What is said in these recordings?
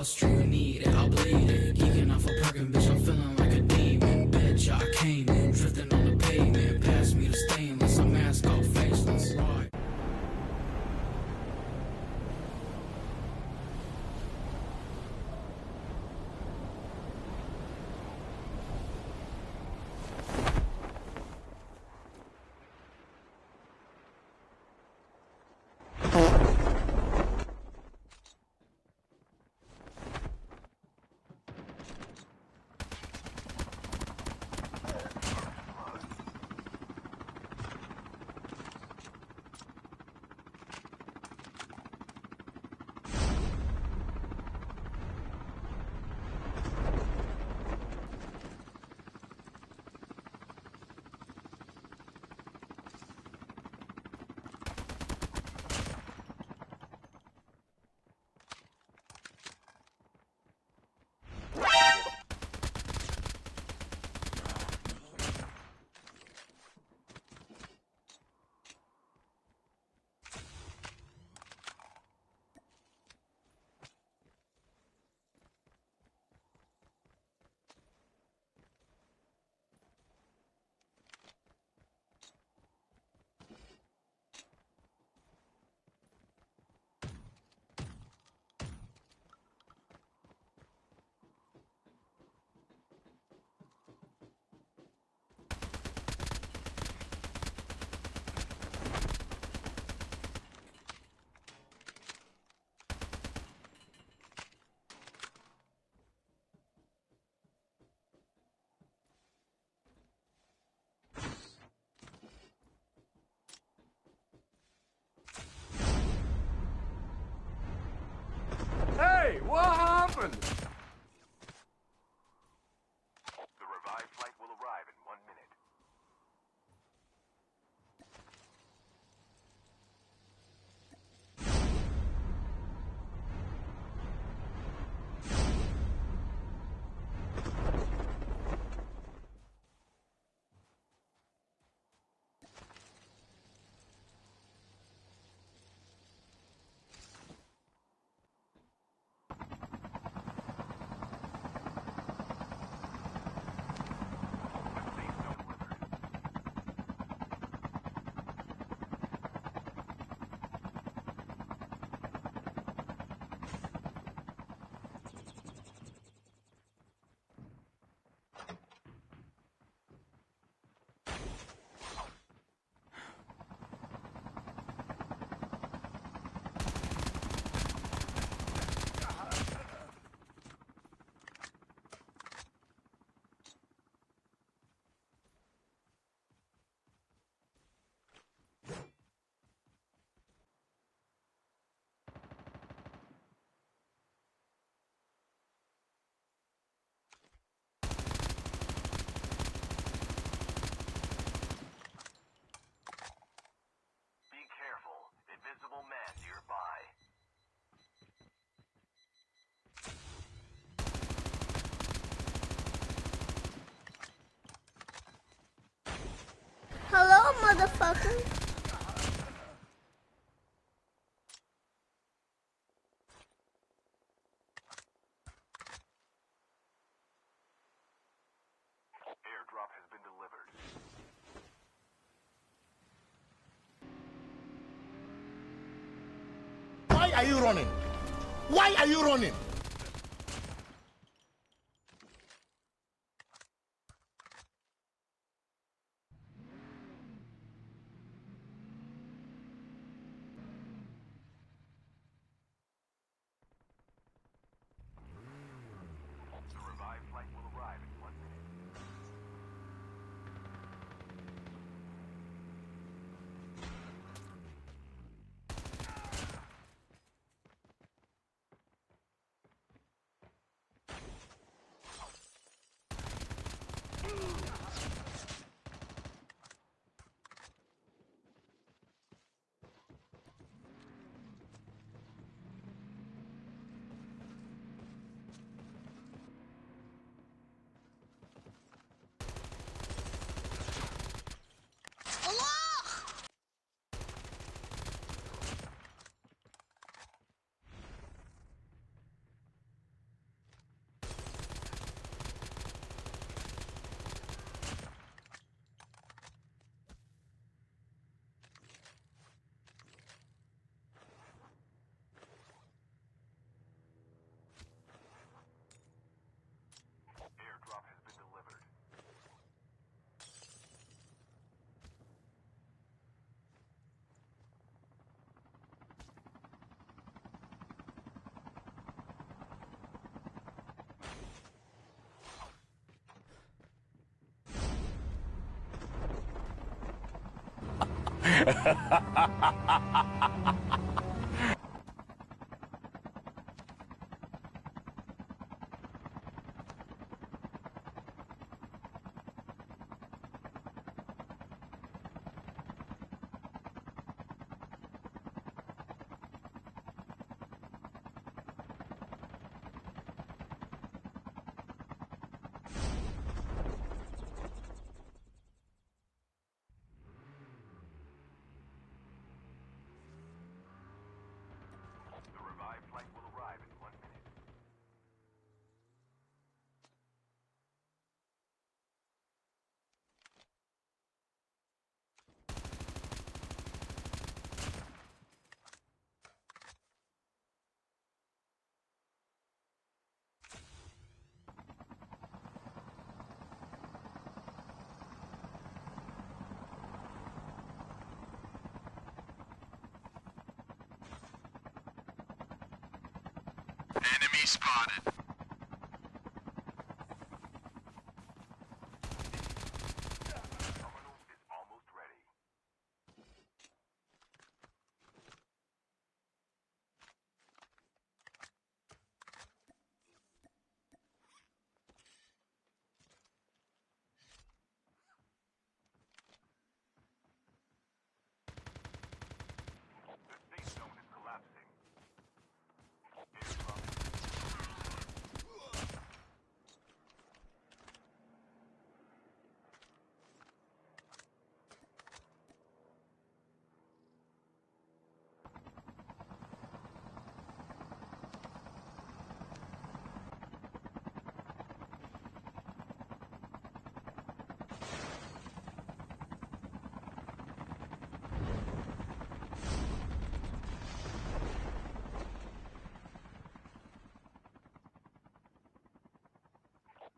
bust, you need it, I'll bleed it. Geeking off a perkin', bitch, I'm feeling like a demon. Bitch, I came in, drifting on the pavement. Pass me the stainless, I'm mask off, faceless. Right. Hey, what happened? The revived flight will arrive in 1 minute. Be careful. Invisible man nearby. Hello, motherfucker. Airdrop has been delivered. Why are you running? Why are you running? The revived flight will arrive in 1 minute. The revived flight will arrive in 1 minute. Enemy spotted. Terminal is almost ready. The safe zone is collapsing. Airdrop.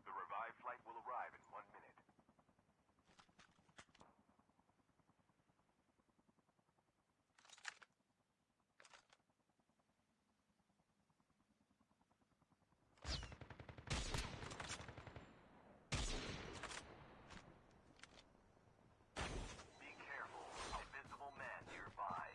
The revived flight will arrive in 1 minute. Be careful. Invisible man nearby.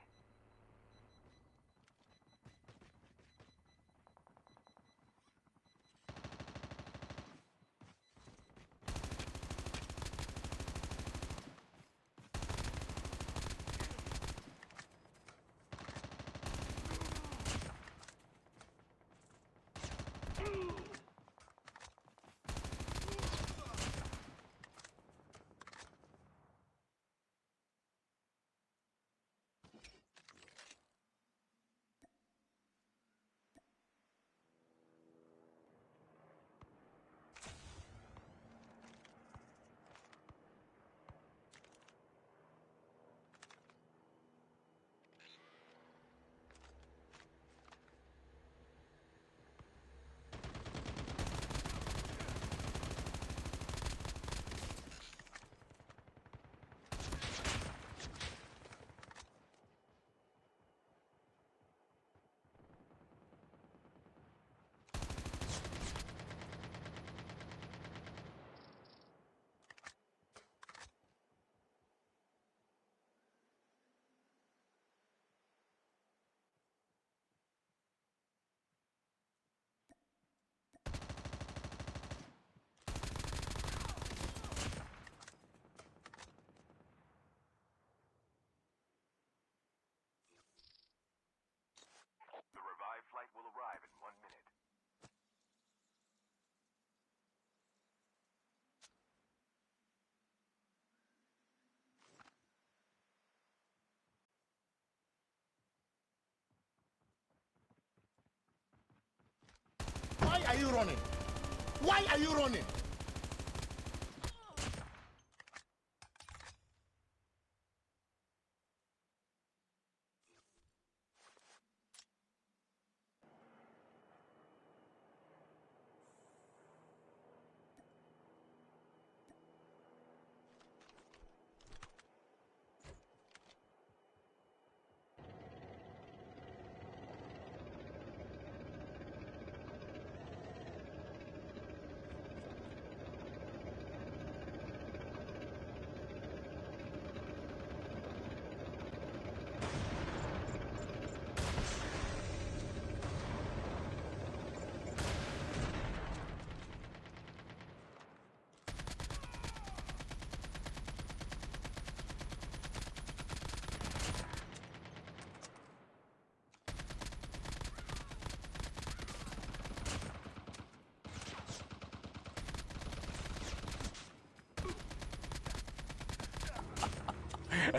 The revived flight will arrive in 1 minute. Why are you running? Why are you running? The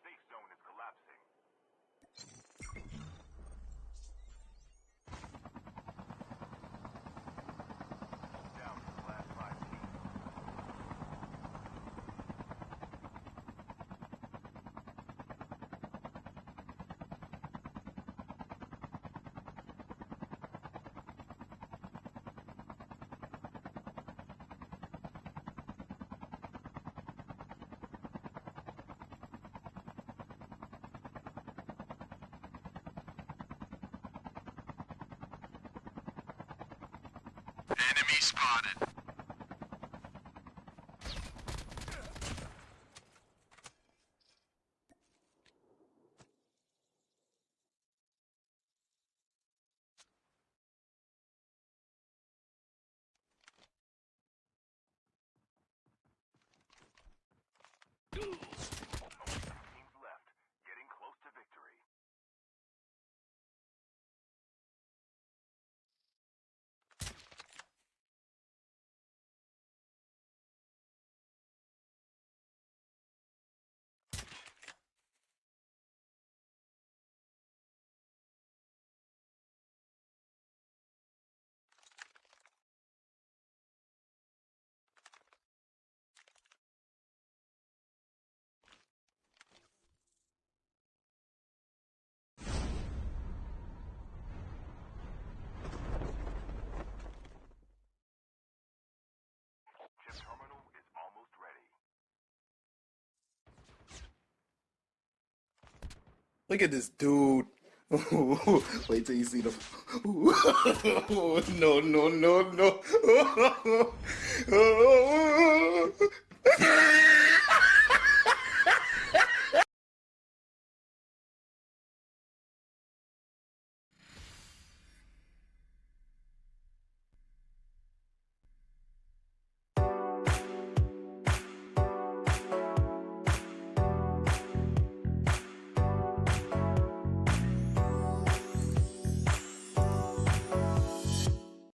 safe zone is collapsing. Down to the last 5 teams. Enemy spotted. Only 2 teams left, getting close to victory. Chip terminal is almost ready. Look at this dude. Wait till you see the. No, no, no, no.